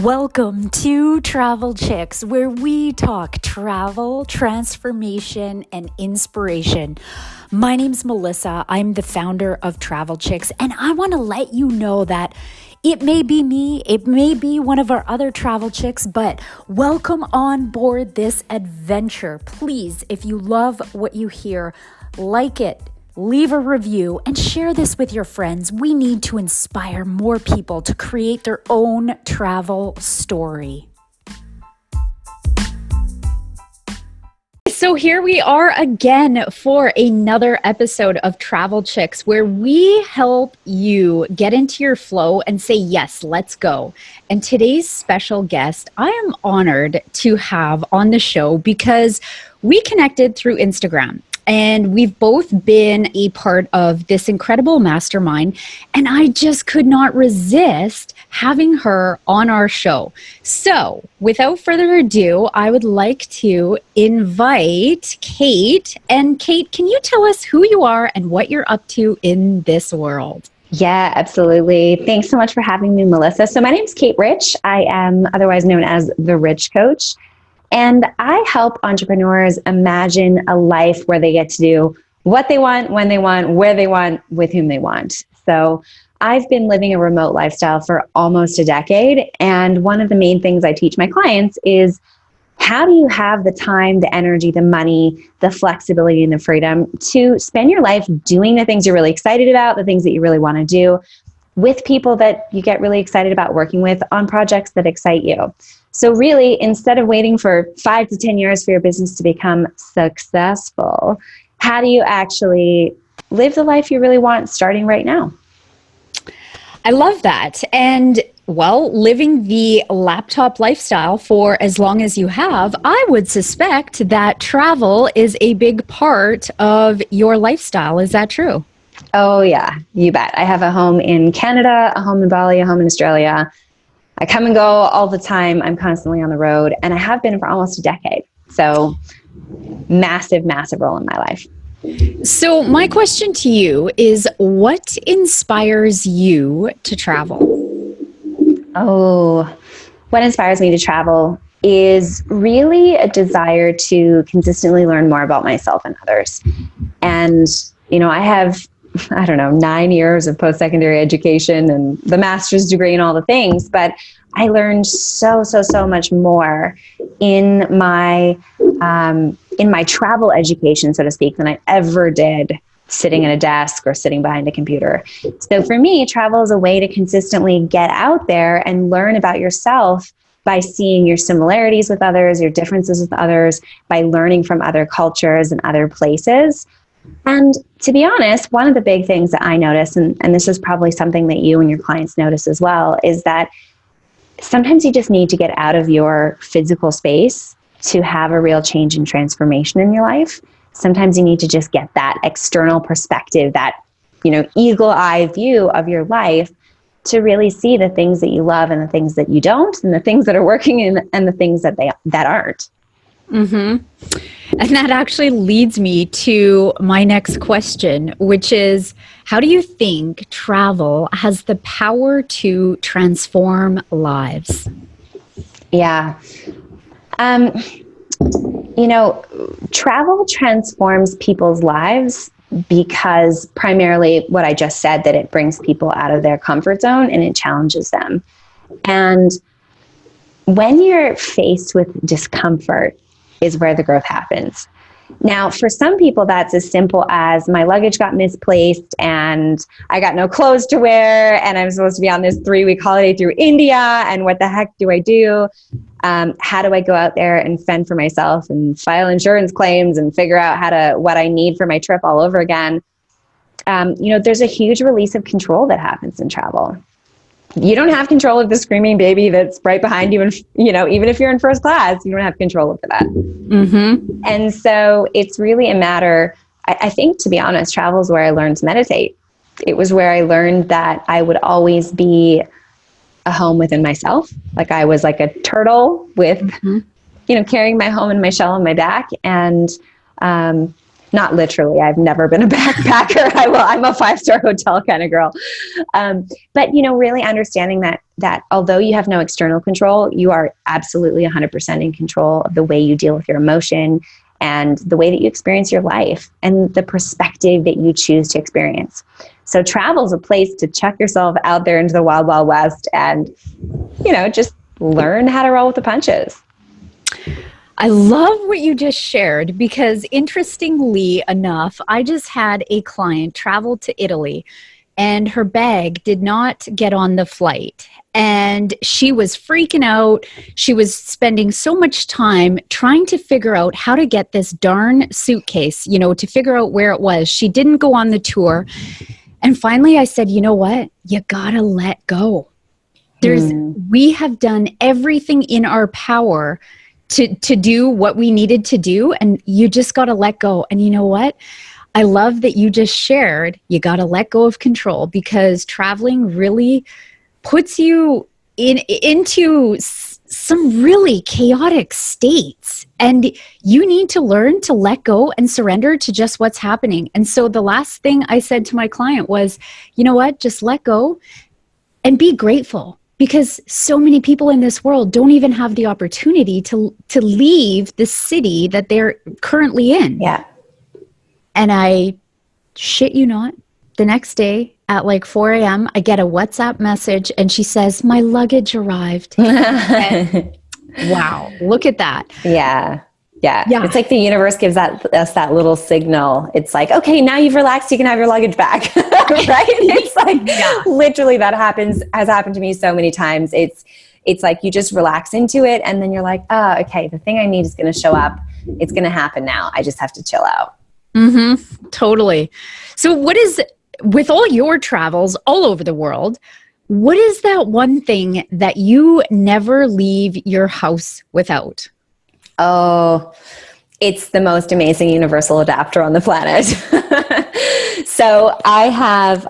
Welcome to Travel Chicks, where we talk travel, transformation, and inspiration. My name's Melissa. I'm the founder of Travel Chicks, and I want to let you know that it may be me, it may be one of our other travel chicks, but welcome on board this adventure. Please, if you love what you hear, like it. Leave a review and share this with your friends. We need to inspire more people to create their own travel story. So here we are again for another episode of Travel Chicks, where we help you get into your flow and say, yes, let's go. And today's special guest, I am honored to have on the show because we connected through Instagram. And we've both been a part of this incredible mastermind, and I just could not resist having her on our show. So without further ado, I would like to invite Kait. And Kait, can you tell us who you are and what you're up to in this world? Yeah, absolutely. Thanks so much for having me, Melissa. So my name is Kait Rich. I am otherwise known as the Rich Coach. And I help entrepreneurs imagine a life where they get to do what they want, when they want, where they want, with whom they want. So I've been living a remote lifestyle for almost a decade. And one of the main things I teach my clients is, how do you have the time, the energy, the money, the flexibility, and the freedom to spend your life doing the things you're really excited about, the things that you really want to do, with people that you get really excited about working with on projects that excite you. So really, instead of waiting for 5 to 10 years for your business to become successful, how do you actually live the life you really want starting right now? I love that. And well, living the laptop lifestyle for as long as you have, I would suspect that travel is a big part of your lifestyle. Is that true? Oh yeah, you bet. I have a home in Canada, a home in Bali, a home in Australia. I come and go all the time. I'm constantly on the road, and I have been for almost a decade. So massive, massive role in my life. So my question to you is, what inspires you to travel? Oh, what inspires me to travel is really a desire to consistently learn more about myself and others. And, I have 9 years of post-secondary education and the master's degree and all the things, but I learned so much more in my travel education, so to speak, than I ever did sitting at a desk or sitting behind a computer. So for me, travel is a way to consistently get out there and learn about yourself by seeing your similarities with others, your differences with others, by learning from other cultures and other places. And to be honest, one of the big things that I notice, and this is probably something that you and your clients notice as well, is that sometimes you just need to get out of your physical space to have a real change and transformation in your life. Sometimes you need to just get that external perspective, that, eagle eye view of your life to really see the things that you love and the things that you don't, and the things that are working and the things that aren't. Mm-hmm. And that actually leads me to my next question, which is, how do you think travel has the power to transform lives? Yeah. Travel transforms people's lives because primarily what I just said, that it brings people out of their comfort zone and it challenges them. And when you're faced with discomfort is where the growth happens. Now, for some people, that's as simple as my luggage got misplaced and I got no clothes to wear and I'm supposed to be on this 3-week holiday through India, and what the heck do I do? How do I go out there and fend for myself and file insurance claims and figure out what I need for my trip all over again? There's a huge release of control that happens in travel. You don't have control of the screaming baby that's right behind you. And, even if you're in first class, you don't have control over that. Mm-hmm. And so it's really a matter, I think, to be honest, travel is where I learned to meditate. It was where I learned that I would always be a home within myself. Like I was like a turtle with, carrying my home in my shell on my back. And, not literally. I've never been a backpacker. I'm a 5-star hotel kind of girl. But, really understanding that although you have no external control, you are absolutely 100% in control of the way you deal with your emotion and the way that you experience your life and the perspective that you choose to experience. So travel is a place to chuck yourself out there into the wild, wild west and, just learn how to roll with the punches. I love what you just shared because interestingly enough, I just had a client travel to Italy and her bag did not get on the flight. And she was freaking out. She was spending so much time trying to figure out how to get this darn suitcase, to figure out where it was. She didn't go on the tour. And finally I said, you know what? You gotta let go. We have done everything in our power to do what we needed to do. And you just got to let go. And you know what? I love that you just shared, you got to let go of control because traveling really puts you into some really chaotic states. And you need to learn to let go and surrender to just what's happening. And so the last thing I said to my client was, you know what? Just let go and be grateful. Because so many people in this world don't even have the opportunity to leave the city that they're currently in. Yeah. And I shit you not, the next day at like 4 a.m., I get a WhatsApp message and she says, my luggage arrived. Wow, look at that. Yeah. It's like the universe gives us that little signal. It's like, okay, now you've relaxed, you can have your luggage back. Right? It's like literally has happened to me so many times. It's like you just relax into it and then you're like, oh, okay, the thing I need is going to show up. It's going to happen now. I just have to chill out. Mm-hmm. Totally. So with all your travels all over the world, what is that one thing that you never leave your house without? Oh, it's the most amazing universal adapter on the planet. So I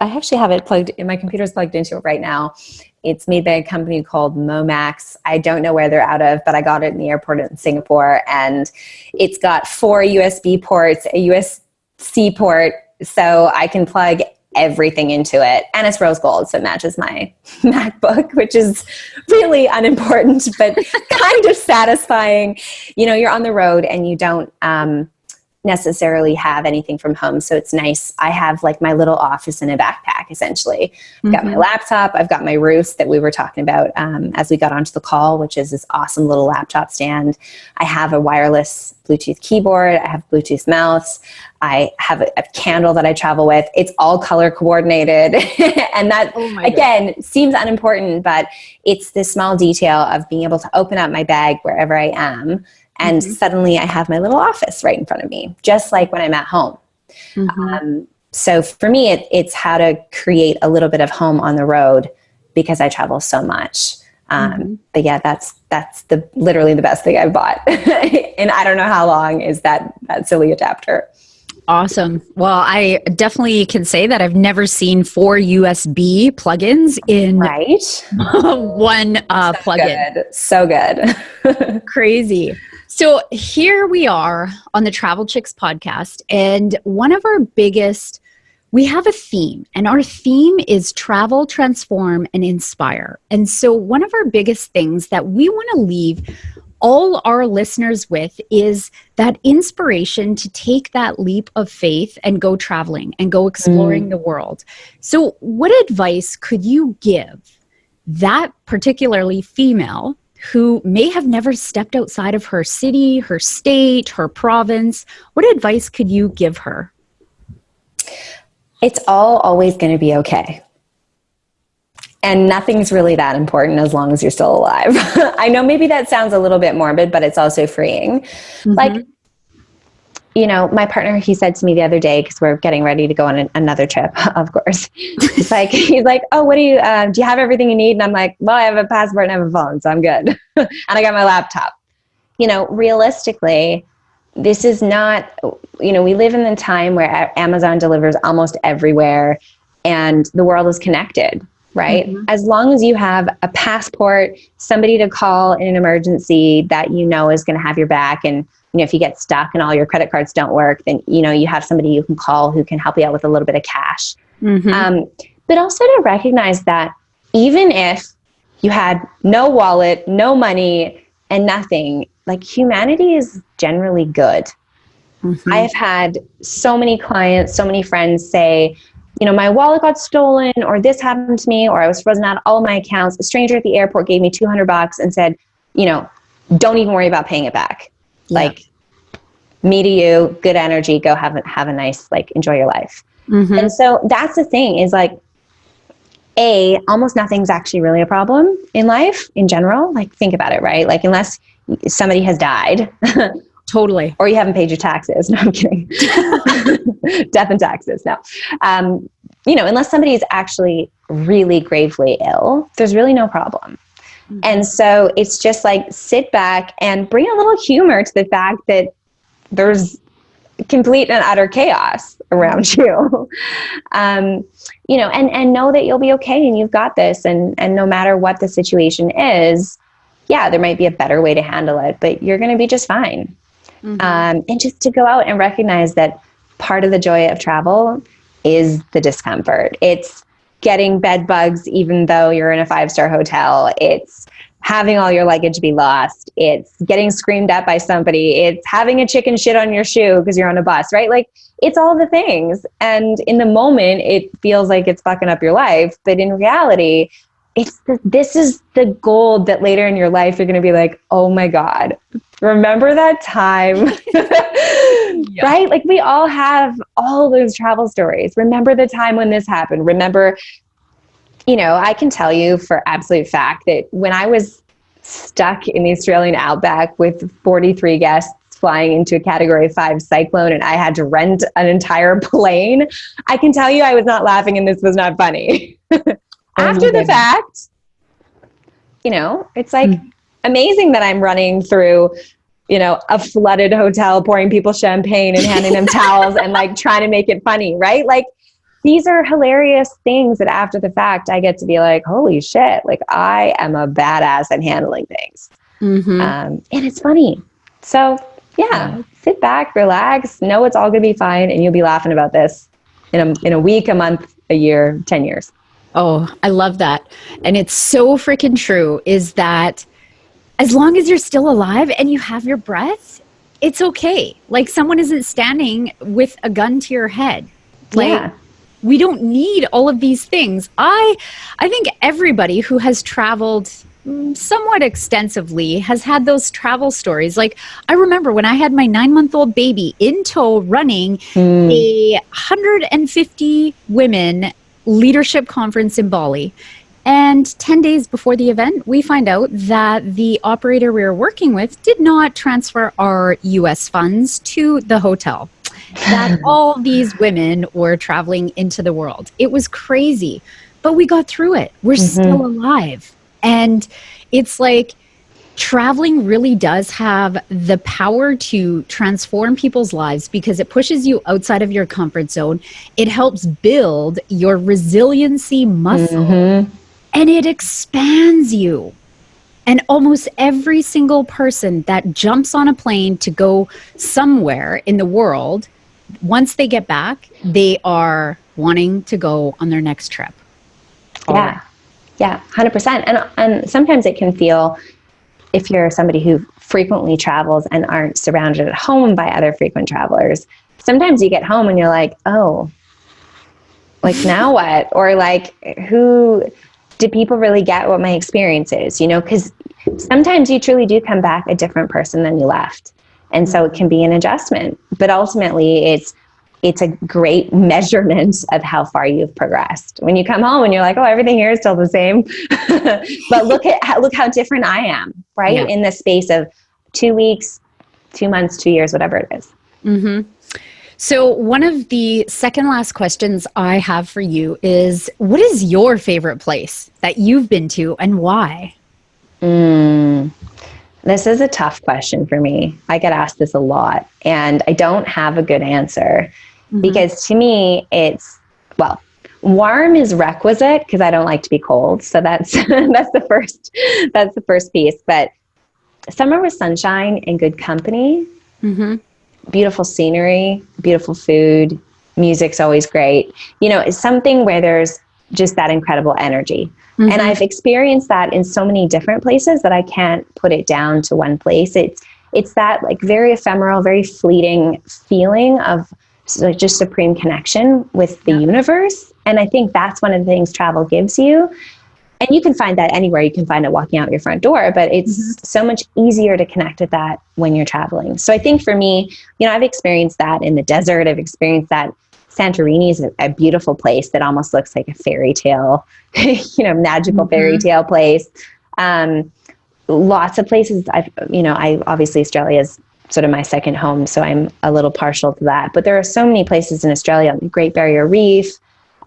actually have it plugged in. My computer's plugged into it right now. It's made by a company called Momax. I don't know where they're out of, but I got it in the airport in Singapore, and it's got 4 USB ports, a USB-C port, so I can plug everything into it. And it's rose gold, so it matches my MacBook, which is really unimportant, but kind of satisfying. You're on the road and you don't necessarily have anything from home. So it's nice. I have like my little office in a backpack, essentially. I've got my laptop. I've got my Roos that we were talking about as we got onto the call, which is this awesome little laptop stand. I have a wireless Bluetooth keyboard. I have Bluetooth mouse. I have a candle that I travel with. It's all color coordinated. And that, again, seems unimportant, but it's this small detail of being able to open up my bag wherever I am. And suddenly I have my little office right in front of me, just like when I'm at home. So for me, it's how to create a little bit of home on the road because I travel so much. But yeah, that's literally the best thing I've bought. And I don't know how long is that silly adapter. Awesome. Well, I definitely can say that I've never seen 4 USB plugins in one plugin. Good. So good. Crazy. So here we are on the Travel Chicks podcast, and one of our we have a theme, and our theme is travel, transform, and inspire. And so one of our biggest things that we want to leave all our listeners with is that inspiration to take that leap of faith and go traveling and go exploring the world. So what advice could you give that particularly female who may have never stepped outside of her city, her state, her province? What advice could you give her? It's always going to be okay. And nothing's really that important as long as you're still alive. I know maybe that sounds a little bit morbid, but it's also freeing. Like, my partner, he said to me the other day, because we're getting ready to go on another trip, of course. He's like, oh, what do you have everything you need? And I'm like, well, I have a passport and I have a phone, so I'm good. And I got my laptop. Realistically, this is not, we live in a time where Amazon delivers almost everywhere and the world is connected, right? As long as you have a passport, somebody to call in an emergency that is going to have your back and if you get stuck and all your credit cards don't work, then, you have somebody you can call who can help you out with a little bit of cash. But also to recognize that even if you had no wallet, no money, and nothing, like, humanity is generally good. I have had so many clients, so many friends say, my wallet got stolen, or this happened to me, or I was frozen out of all of my accounts. A stranger at the airport gave me $200 and said, don't even worry about paying it back. Yeah. Like, me to you, good energy, go have a nice, enjoy your life. And so that's the thing is, almost nothing's actually really a problem in life in general. Think about it, right? Unless somebody has died. Totally. Or you haven't paid your taxes. No, I'm kidding. Death and taxes. No. Unless somebody is actually really gravely ill, there's really no problem. And so it's just sit back and bring a little humor to the fact that there's complete and utter chaos around you. And know that you'll be okay and you've got this. And no matter what the situation is, yeah, there might be a better way to handle it, but you're going to be just fine. And just to go out and recognize that part of the joy of travel is the discomfort. It's getting bed bugs, even though you're in a 5-star hotel. It's having all your luggage be lost. It's getting screamed at by somebody. It's having a chicken shit on your shoe because you're on a bus, right? It's all the things. And in the moment, it feels like it's fucking up your life. But in reality, this is the gold that later in your life, you're going to be like, oh my God, remember that time? Yeah. Right? We all have all those travel stories. Remember the time when this happened. Remember, I can tell you for absolute fact that when I was stuck in the Australian outback with 43 guests flying into a Category 5 cyclone and I had to rent an entire plane, I can tell you I was not laughing and this was not funny. After the fact, it's amazing that I'm running through, a flooded hotel, pouring people champagne and handing them towels and trying to make it funny, right? These are hilarious things that after the fact, I get to be like, holy shit, I am a badass at handling things. And it's funny. So yeah, sit back, relax, know it's all going to be fine. And you'll be laughing about this in a week, a month, a year, 10 years. Oh, I love that. And it's so freaking true is that as long as you're still alive and you have your breath, it's okay. Someone isn't standing with a gun to your head. We don't need all of these things. I think everybody who has traveled somewhat extensively has had those travel stories. I remember when I had my 9-month-old baby in tow running a 150 women leadership conference in Bali. And 10 days before the event, we find out that the operator we were working with did not transfer our US funds to the hotel. That all these women were traveling into the world. It was crazy, but we got through it. We're still alive. And it's traveling really does have the power to transform people's lives because it pushes you outside of your comfort zone. It helps build your resiliency muscle and it expands you. And almost every single person that jumps on a plane to go somewhere in the world, once they get back, they are wanting to go on their next trip. Yeah, 100%. And sometimes it can feel, if you're somebody who frequently travels and aren't surrounded at home by other frequent travelers, sometimes you get home and you're like, oh, now what? Or who... did people really get what my experience is? Because sometimes you truly do come back a different person than you left. And so it can be an adjustment, but ultimately it's a great measurement of how far you've progressed. When you come home and you're like, oh, everything here is still the same, but look how different I am, right? Yeah. In the space of 2 weeks, 2 months, 2 years, whatever it is. So one of the second last questions I have for you is, what is your favorite place that you've been to and why? This is a tough question for me. I get asked this a lot and I don't have a good answer because to me warm is requisite because I don't like to be cold. So that's the first piece. But somewhere with sunshine and good company Mm-hmm. Beautiful scenery, beautiful food, music's always great. It's something where there's just that incredible energy. Mm-hmm. And I've experienced that in so many different places that I can't put it down to one place. It's that like very ephemeral, very fleeting feeling of like just supreme connection with the universe. And I think that's one of the things travel gives you. And you can find that anywhere. You can find it walking out your front door, but it's so much easier to connect with that when you're traveling. So I think for me, I've experienced that in the desert. I've experienced that. Santorini is a beautiful place that almost looks like a fairy tale, magical fairy tale place. Lots of places I obviously Australia is sort of my second home, so I'm a little partial to that. But there are so many places in Australia, the Great Barrier Reef,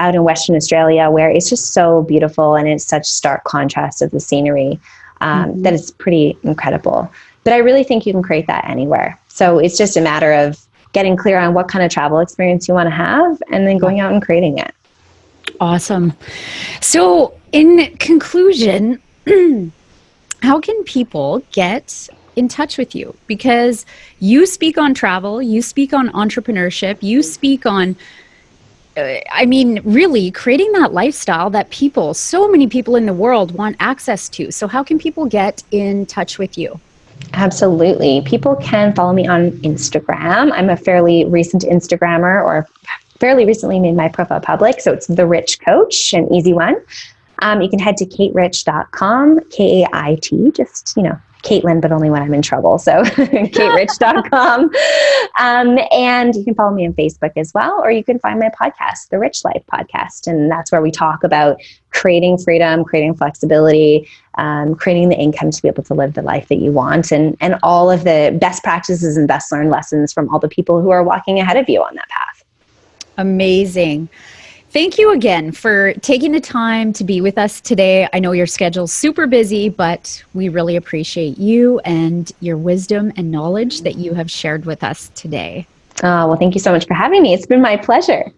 out in Western Australia, where it's just so beautiful and it's such stark contrast of the scenery that it's pretty incredible. But I really think you can create that anywhere. So it's just a matter of getting clear on what kind of travel experience you want to have and then going out and creating it. Awesome. So in conclusion, how can people get in touch with you? Because you speak on travel, you speak on entrepreneurship, you speak on really creating that lifestyle that so many people in the world want access to. So how can people get in touch with you? Absolutely. People can follow me on Instagram. I'm a fairly recent Instagrammer, or fairly recently made my profile public. So it's The Rich Coach, an easy one. You can head to kaiterich.com, Kait, just, Caitlin, but only when I'm in trouble. So kaiterich.com. And you can follow me on Facebook as well, or you can find my podcast, The Rich Life Podcast. And that's where we talk about creating freedom, creating flexibility, creating the income to be able to live the life that you want, and all of the best practices and best learned lessons from all the people who are walking ahead of you on that path. Amazing. Thank you again for taking the time to be with us today. I know your schedule's super busy, but we really appreciate you and your wisdom and knowledge that you have shared with us today. Well, thank you so much for having me. It's been my pleasure.